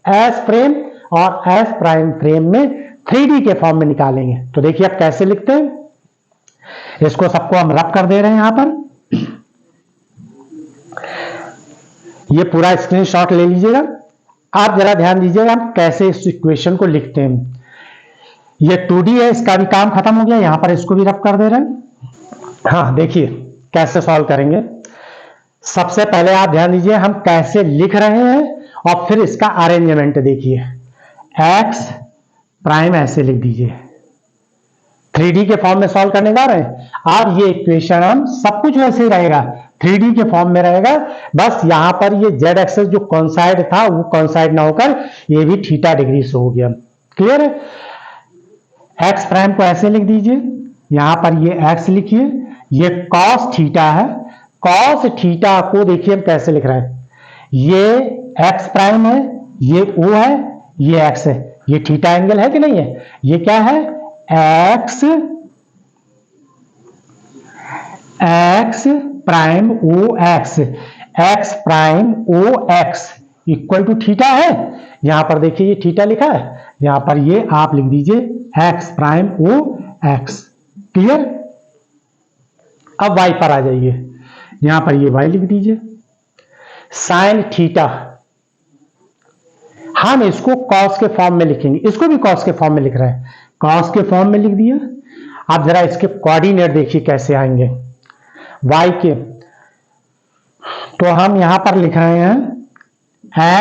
एस फ्रेम और एस प्राइम फ्रेम में 3D के फॉर्म में निकालेंगे। तो देखिए आप कैसे लिखते हैं, इसको सबको हम रब कर दे रहे हैं यहां पर। ये पूरा स्क्रीनशॉट ले लीजिएगा। आप जरा ध्यान दीजिएगा हम कैसे इस इक्वेशन को लिखते हैं। ये 2D है, इसका भी काम खत्म हो गया, यहां पर इसको भी रब कर दे रहे हैं। हाँ देखिए कैसे सॉल्व करेंगे। सबसे पहले आप ध्यान दीजिए हम कैसे लिख रहे हैं और फिर इसका अरेंजमेंट देखिए। एक्स प्राइम ऐसे लिख दीजिए, 3D के फॉर्म में सॉल्व करने जा रहे हैं। अब ये इक्वेशन हम सब कुछ वैसे ही रहेगा, 3D के फॉर्म में रहेगा, बस यहां पर ये जेड एक्सेस जो कॉन्साइड था वो कॉन्साइड ना होकर ये भी थीटा डिग्री से हो गया। क्लियर है? एक्स प्राइम को ऐसे लिख दीजिए, यहां पर ये एक्स लिखिए, ये कॉस थीटा है। कॉस थीटा को देखिए हम कैसे लिख रहे हैं, ये एक्स प्राइम है, ये ओ है, ये एक्स है, ये थीटा एंगल है कि नहीं है? ये क्या है? X prime O x, x prime O x equal to theta है। यहां पर देखिए ये थीटा लिखा है, यहां पर ये आप लिख दीजिए x prime O x. Clear? अब y पर आ जाइए, यहां पर ये y लिख दीजिए। साइन थीटा हम इसको कॉस के फॉर्म में लिखेंगे, इसको भी कॉस के फॉर्म में लिख रहे हैं, कॉस के फॉर्म में लिख दिया। आप जरा इसके कोऑर्डिनेट देखिए कैसे आएंगे y के, तो हम यहां पर लिख रहे हैं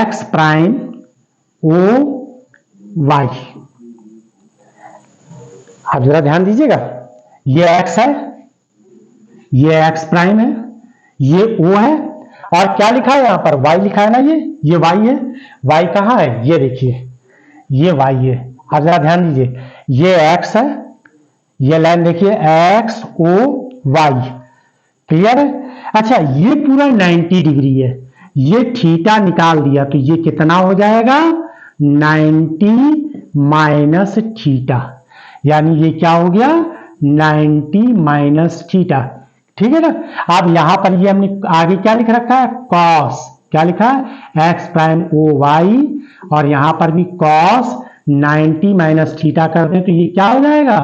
एक्स प्राइम ओ वाई। आप जरा ध्यान दीजिएगा, ये x है, ये x प्राइम है, ये o है, और क्या लिखा है यहां पर? y लिखा है ना, ये y है। y कहां है? ये देखिए, ये y है। आप जरा ध्यान दीजिए, ये x है, ये लाइन देखिए x o y। क्लियर है? अच्छा, ये पूरा 90 डिग्री है, ये थीटा निकाल दिया तो ये कितना हो जाएगा? 90 माइनस थीटा, यानी ये क्या हो गया? 90 माइनस थीटा। ठीक है ना? अब यहां पर ये हमने आगे क्या लिख रखा है? कॉस। क्या लिखा है? एक्स प्राइम ओ वाई, और यहां पर भी कॉस 90 माइनस थीटा कर दें तो ये क्या हो जाएगा?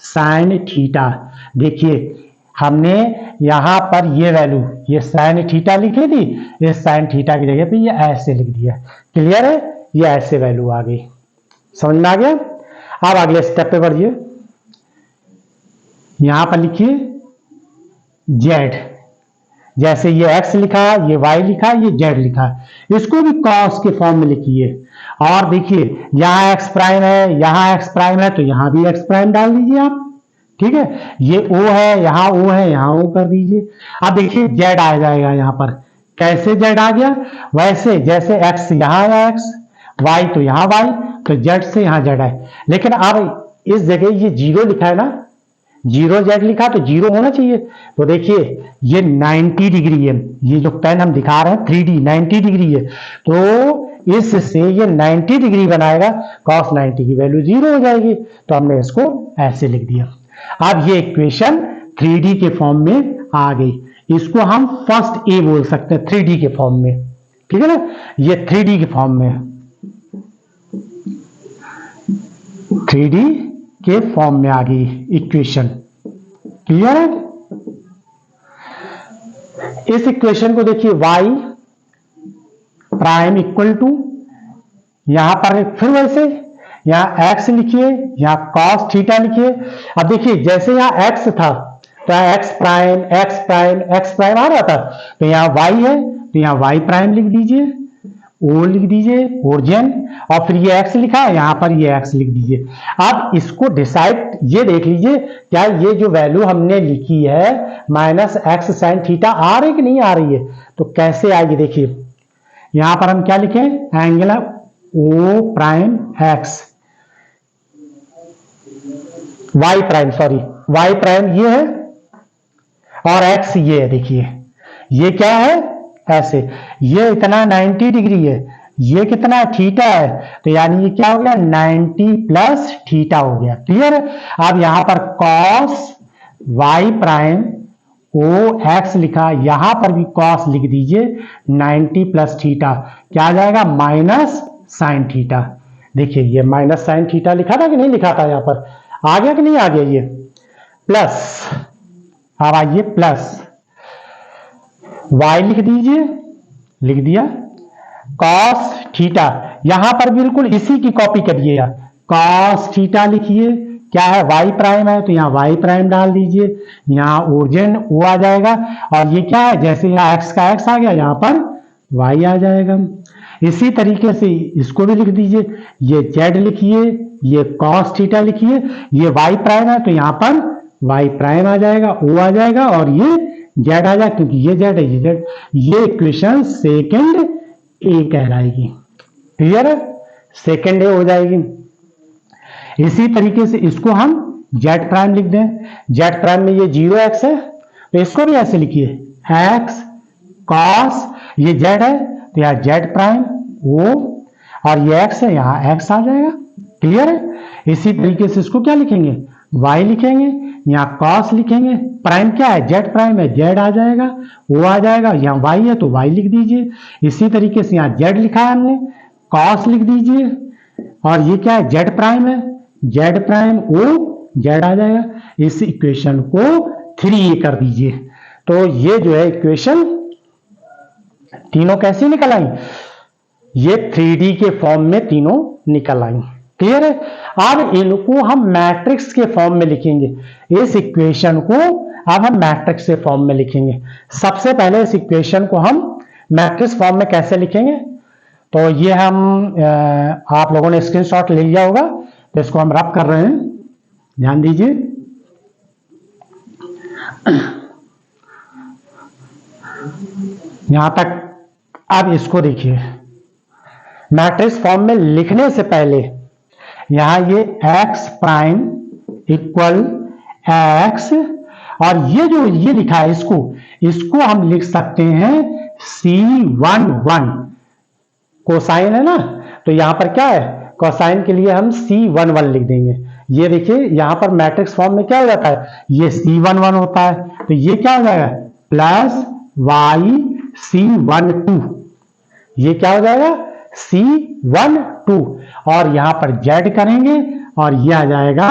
Sine theta. देखिए हमने यहां पर ये वैल्यू, ये साइन थीटा लिखी थी, ये साइन थीटा की जगह पे ये ऐसे लिख दिया। क्लियर है? ये ऐसे वैल्यू आ गई। समझ में आ गया? अब अगले स्टेप पे बढ़िए, यहां पर लिखिए जेड, जैसे ये एक्स लिखा, ये वाई लिखा, ये जेड लिखा, इसको भी कॉस के फॉर्म में लिखिए। और देखिए यहां एक्स प्राइम है, यहां एक्स प्राइम है, तो यहां भी एक्स प्राइम डाल दीजिए आप। ठीक है? ये ओ है, यहां ओ है, यहां ओ कर दीजिए। अब देखिए जेड आ जाएगा यहां पर। कैसे जेड आ गया? वैसे जैसे एक्स यहां आया एक्स, वाई तो यहां वाई, तो जेड से यहां जेड आए। लेकिन अब इस जगह ये जीरो लिखा है ना, जीरो जेड लिखा तो जीरो होना चाहिए। तो देखिए ये 90 डिग्री है, ये जो पेन हम दिखा रहे हैं 3D 90 डिग्री है, तो इससे ये 90 डिग्री बनाएगा, cos 90 की वैल्यू जीरो हो जाएगी। तो हमने इसको ऐसे लिख दिया। अब ये इक्वेशन 3D के फॉर्म में आ गई, इसको हम फर्स्ट ए बोल सकते हैं 3D के फॉर्म में। ठीक है ना? ये 3D के फॉर्म में, 3D के फॉर्म में आ गई इक्वेशन। क्लियर है? इस इक्वेशन को देखिए y प्राइम इक्वल टू, यहां पर फिर वैसे यहां x लिखिए, यहां cos थीटा लिखिए। अब देखिए जैसे यहां x था तो यहां x prime x prime x prime आ रहा था, तो यहां y है तो यहां y प्राइम लिख दीजिए, ओ लिख दीजिए ओरिजिन, और फिर ये x लिखा है, यहां पर ये x लिख दीजिए। अब इसको डिसाइड ये देख लीजिए, क्या ये जो वैल्यू हमने लिखी है माइनस एक्स साइन थीटा आ रही कि नहीं आ रही है? तो कैसे आएगी? देखिए यहां पर हम क्या लिखे? Angle O prime x, y prime, sorry y prime ये है और एक्स ये है। देखिए ये क्या है? ऐसे, ये इतना 90 डिग्री है, ये कितना थीटा है, तो यानी ये क्या हो गया? 90 प्लस थीटा हो गया। क्लियर है? अब यहां पर cos y prime O x लिखा, यहां पर भी cos लिख दीजिए 90 प्लस थीटा, क्या आ जाएगा? Minus sine theta. देखिए ये माइनस साइन थीटा लिखा था कि नहीं लिखा था? यहां पर आ गया कि नहीं आ गया? ये प्लस, अब आइए प्लस y लिख दीजिए, लिख दिया, cos थीटा, यहां पर बिल्कुल इसी की कॉपी करिएगा, cos थीटा लिखिए, क्या है? y प्राइम है तो यहां y प्राइम डाल दीजिए, यहां ओरिजिन o आ जाएगा, और ये क्या है? जैसे यहां x का x आ गया, यहां पर y आ जाएगा। इसी तरीके से इसको भी लिख दीजिए, ये z लिखिए, ये cos थीटा लिखिए, ये y प्राइम है तो यहां पर y प्राइम आ जाएगा, o आ जाएगा, और ये जेड आ जाए, क्योंकि ये जेड है ये जेड, ये इक्वेशन सेकंड ए कहलाएगी। क्लियर है, सेकंड ए हो जाएगी। इसी तरीके से इसको हम जेड प्राइम लिख दें। जेड प्राइम में ये 0x है तो इसको भी ऐसे लिखिए x cos, ये जेड है तो यहाँ जेड प्राइम ओ, और ये x है यहाँ x आ जाएगा। क्लियर है, इसी तरीके से इसको क्या लिखेंगे, y लिखेंगे, यहाँ cos लिखेंगे, प्राइम क्या है, जेड प्राइम है, जेड आ जाएगा, वो आ जाएगा, यहाँ y है तो y लिख दीजिए। इसी तरीके से यहाँ जेड लिखा है हमने, cos लिख दीजिए, और ये क्या है, जेड प्राइम है, जेड प्राइम ओ, जेड आ जाएगा। इस इक्वेशन को 3a कर दीजिए। तो ये जो है इक्वेशन तीनों कैसी निकल आई, ये 3D के फॉर्म में तीनों निकल आई। क्लियर है, अब इनको हम मैट्रिक्स के फॉर्म में लिखेंगे। इस इक्वेशन को अब हम मैट्रिक्स के फॉर्म में लिखेंगे। सबसे पहले इस इक्वेशन को हम मैट्रिक्स फॉर्म में कैसे लिखेंगे, तो ये हम आप लोगों ने स्क्रीनशॉट ले लिया होगा, तो इसको हम रब कर रहे हैं, ध्यान दीजिए। यहां तक अब इसको देखिए, मैट्रिक्स फॉर्म में लिखने से पहले यहां ये x प्राइम इक्वल x, और ये जो ये लिखा है इसको हम लिख सकते हैं C11, कोसाइन है ना, तो यहां पर क्या है, कोसाइन के लिए हम C11 लिख देंगे। ये देखिए यहां पर मैट्रिक्स फॉर्म में क्या हो जाता है, ये C11 होता है, तो ये क्या हो जाएगा प्लस y C12, ये क्या हो जाएगा C12, और यहां पर z करेंगे और ये आ जाएगा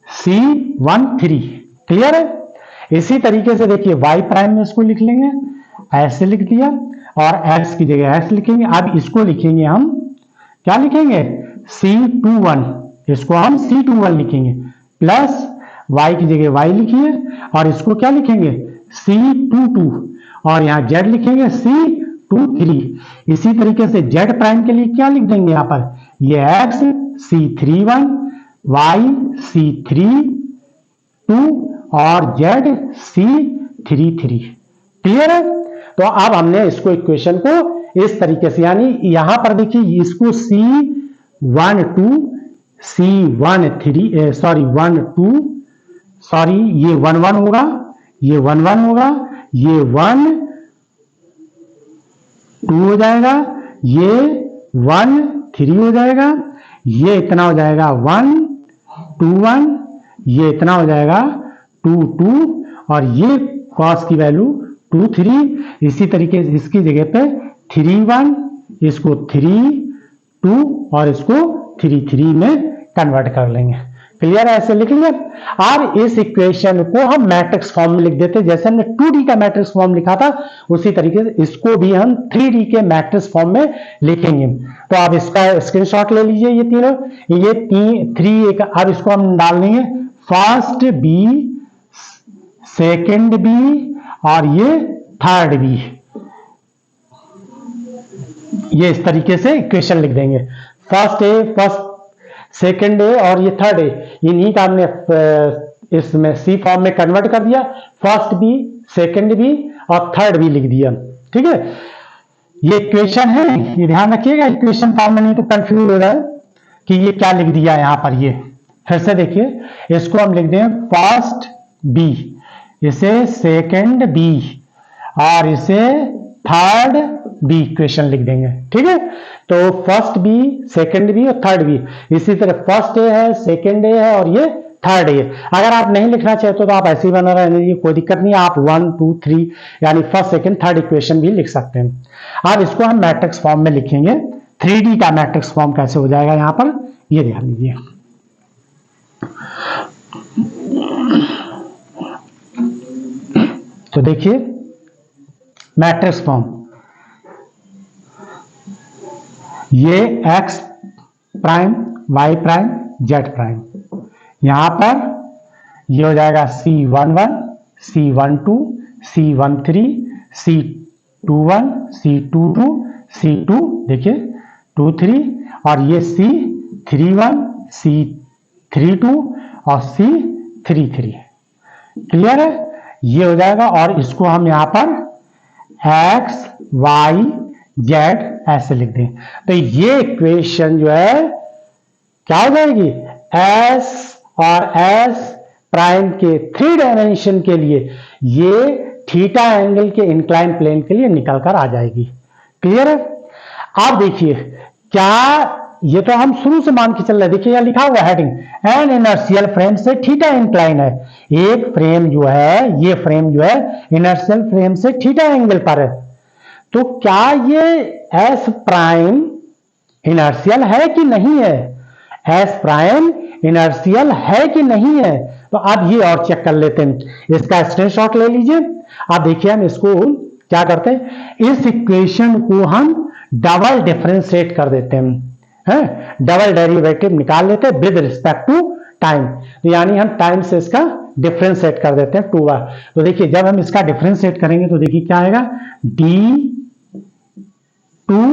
C13। क्लियर है, इसी तरीके से देखिए y प्राइम में इसको लिख लेंगे, ऐसे लिख दिया, और x की जगह x लिखेंगे। अब इसको लिखेंगे हम, क्या लिखेंगे C21, इसको हम C21 लिखेंगे, प्लस y की जगह y लिखिए, और इसको क्या लिखेंगे C22, और यहां z लिखेंगे C23। इसी तरीके से z प्राइम के लिए क्या लिख देंगे, यहां पर ये x C31, y C32 और z C33। क्लियर है, तो अब हमने इसको इक्वेशन को इस तरीके से, यानी यहां पर देखिए इसको C12 C13 सॉरी 12 सॉरी ये 11 होगा, ये 11 होगा, ये 1 2 हो जाएगा, ये 1 3 हो जाएगा, ये इतना हो जाएगा 1 2 1, ये इतना हो जाएगा 2 2, और ये cos की वैल्यू 2 3। इसी तरीके से इसकी जगह पे 3 1, इसको 3 2 और इसको 3 3 में कन्वर्ट कर लेंगे। क्लियर है, ऐसे लिख लिया। और इस इक्वेशन को हम मैट्रिक्स फॉर्म में लिख देते, जैसे हमने 2D का मैट्रिक्स फॉर्म लिखा था उसी तरीके से इसको भी हम 3D के मैट्रिक्स फॉर्म में लिखेंगे। तो आप इसका स्क्रीनशॉट ले लीजिए, ये तीनों, ये 3 एक, अब इसको हम डाल देंगे फर्स्ट बी, सेकंड बी और ये थर्ड बी, ये इस तरीके से इक्वेशन लिख देंगे। फर्स्ट ए, फर्स्ट सेकंड ए और ये थर्ड ए, इन्हीं का हमने इसमें सी फॉर्म में कन्वर्ट कर दिया, फर्स्ट बी, सेकंड बी और थर्ड बी लिख दिया। ठीक है, ये इक्वेशन है, ये ध्यान रखिएगा इक्वेशन फॉर्म में, नहीं तो कंफ्यूज हो जाए कि ये क्या लिख दिया यहां पर। ये फिर से देखिए, इसको हम लिख दें फर्स्ट बी, इसे सेकंड बी और इसे थर्ड बी इक्वेशन लिख देंगे। ठीक है, तो फर्स्ट बी, सेकंड बी और थर्ड बी, इसी तरह फर्स्ट ए है, सेकंड ए है और ये थर्ड ए। अगर आप नहीं लिखना चाहते तो आप ऐसे ही बना रहने दीजिए, कोई दिक्कत नहीं है, आप 1 2 3 यानी फर्स्ट सेकंड थर्ड इक्वेशन भी लिख सकते हैं। अब इसको हम मैट्रिक्स फॉर्म में लिखेंगे। 3D का मैट्रिक्स फॉर्म कैसे हो जाएगा यहां पर, ये ध्यान दीजिए। तो देखिए मैट्रिक्स फॉर्म, ये x prime, y prime, z prime, यहां पर ये हो जाएगा C11 C12 C13 C21 C22 C2, देखिए 2 3 और ये C31 C32 और C33। क्लियर है, ये हो जाएगा, और इसको हम यहां पर एक्स वाई जेड ऐसे लिख दें। तो ये इक्वेशन जो है क्या हो जाएगी, एस और एस प्राइम के 3 डायमेंशन के लिए ये थीटा एंगल के इंक्लाइन प्लेन के लिए निकल कर आ जाएगी। क्लियर है? आप देखिए, क्या ये तो हम शुरू से मान के चल रहे हैं, देखिए यहां लिखा हुआ हेडिंग, एन इनर्शियल फ्रेम से थीटा इंक्लाइन है। एक फ्रेम जो है, ये फ्रेम जो है इनर्शियल फ्रेम से थीटा एंगल पर है। तो क्या ये एस प्राइम इनर्शियल है कि नहीं है, एस प्राइम इनर्शियल है कि नहीं है? तो अब ये और चेक कर लेते हैं, इसका स्क्रीनशॉट ले लीजिए। आप देखिए, हम इसको क्या करते हैं, इस इक्वेशन को हम डबल डिफरेंशिएट कर देते हैं, डबल डेरिवेटिव निकाल लेते हैं विद रिस्पेक्ट टू टाइम। तो यानी हम टाइम से इसका डिफरेंशिएट कर देते हैं 2 बार। तो देखिए, जब हम इसका डिफरेंशिएट करेंगे तो देखिए क्या आएगा, D 2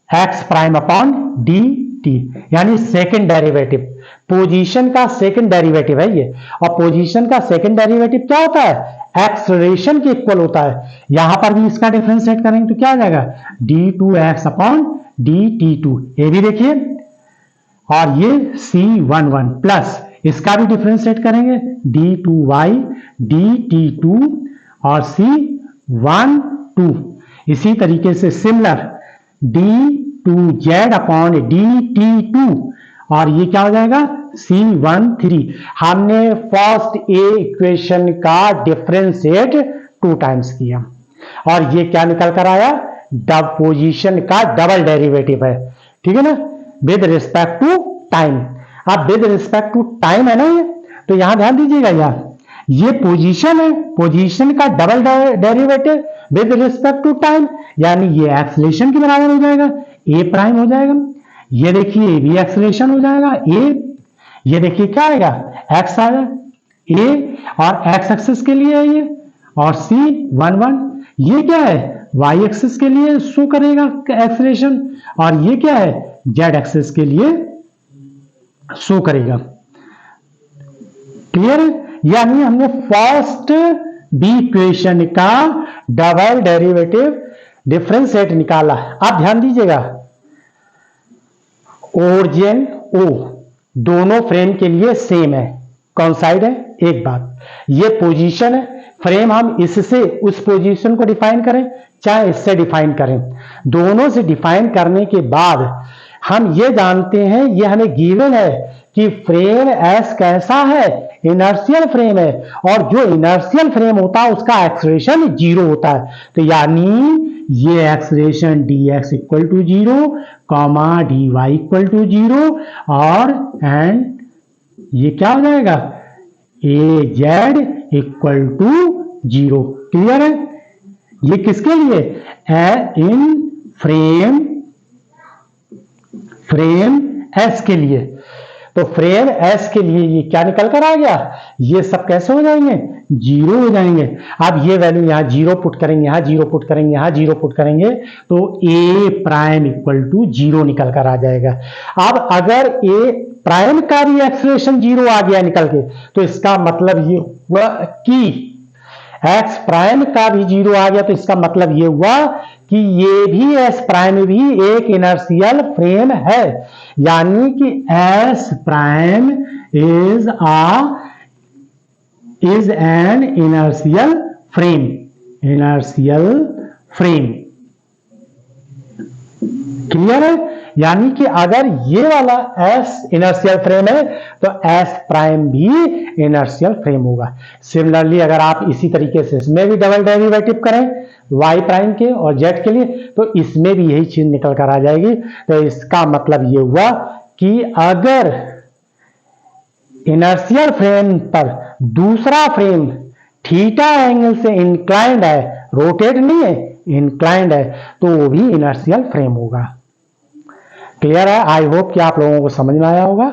ex prime upon D T, यानी सेकेंड डेरिवेटिव, पोजीशन का सेकेंड डेरिवेटिव है ये। और पोजीशन का सेकेंड डेरिवेटिव क्या होता है, एक्सलेरेशन के इक्वल होता है। यहां पर भी इसका डिफरेंशिएट करेंगे तो क्या आ जाएगा, d2x अपॉन dt2, ये भी देखिए, और ये c11 प्लस इसका भी डिफरेंशिएट करेंगे d2y dt2 और c12। इसी तरीके से सिमिलर d2z अपॉन dt2, और ये क्या हो जाएगा, c13। हमने फर्स्ट ए इक्वेशन का डिफरेंशिएट 2 टाइम्स किया, और ये क्या निकल कर आया, पोजीशन का डबल डेरिवेटिव है। ठीक है ना, विद रिस्पेक्ट टू टाइम। अब विद रिस्पेक्ट टू टाइम है ना ये, तो यहां ध्यान दीजिएगा, यार ये पोजीशन है, पोजीशन का double derivative with respect to time, यानी ये एक्सलेशन के बराबर हो जाएगा, ए प्राइम हो जाएगा। ये देखिए ए भी एक्सलेशन हो जाएगा, ए, ये देखिए क्या आएगा, एक्स आएगा, ए और एक्स एक्सिस के लिए है ये, और c11 ये क्या है, वाई एक्सिस के लिए शो करेगा एक्सलेशन, और ये क्या है, जेड एक्सिस के लिए शो करेगा। क्लियर है? यानी हमने फर्स्ट बी इक्वेशन का डबल डेरिवेटिव डिफरेंशिएट निकाला। आप ध्यान दीजिएगा, ओरिजिन ओ दोनों फ्रेम के लिए सेम है, कौन साइड है, एक बात, ये पोजीशन है, फ्रेम हम इससे उस पोजीशन को डिफाइन करें चाहे इससे डिफाइन करें, दोनों से डिफाइन करने के बाद हम ये जानते हैं, ये हमें गिवन है कि फ्रेम एस कैसा है, इनर्शियल फ्रेम है, और जो इनर्शियल फ्रेम होता है उसका एक्सलेरेशन 0 होता है। तो यानी ये acceleration dx equal to 0, comma dy equal to 0, और एंड ये क्या हो जाएगा, az इक्वल टू 0। क्लियर है? ये किसके लिए, इन फ्रेम एस के लिए। तो फ्रेम एस के लिए ये क्या निकल कर आ गया, ये सब कैसे हो जाएंगे, 0 हो जाएंगे। अब ये वैल्यू यहां 0 पुट करेंगे, यहां 0 पुट करेंगे, यहां 0 पुट करेंगे, तो ए प्राइम इक्वल टू 0 निकल कर आ जाएगा। अब अगर ए प्राइम का भी एक्सलेरेशन 0 आ गया निकल के, तो इसका मतलब ये हुआ कि एक्स प्राइम का भी 0 आ गया, तो इसका मतलब ये हुआ कि ये भी एस प्राइम भी एक इनर्शियल फ्रेम है, यानी कि S prime is an inertial frame, clear है? यानी कि अगर ये वाला एस इनर्शियल फ्रेम है तो एस प्राइम भी इनर्शियल फ्रेम होगा। सिमिलरली अगर आप इसी तरीके से इसमें भी डबल डेरिवेटिव करें वाई प्राइम के और जेड के लिए, तो इसमें भी यही चीज निकल कर आ जाएगी। तो इसका मतलब ये हुआ कि अगर इनर्शियल फ्रेम पर दूसरा फ्रेम थीटा एंगल से इंक्लाइंड है, रोटेट नहीं है, इंक्लाइंड है, तो वो भी इनर्शियल फ्रेम होगा। क्लियर है? आई होप कि आप लोगों को समझ में आया होगा।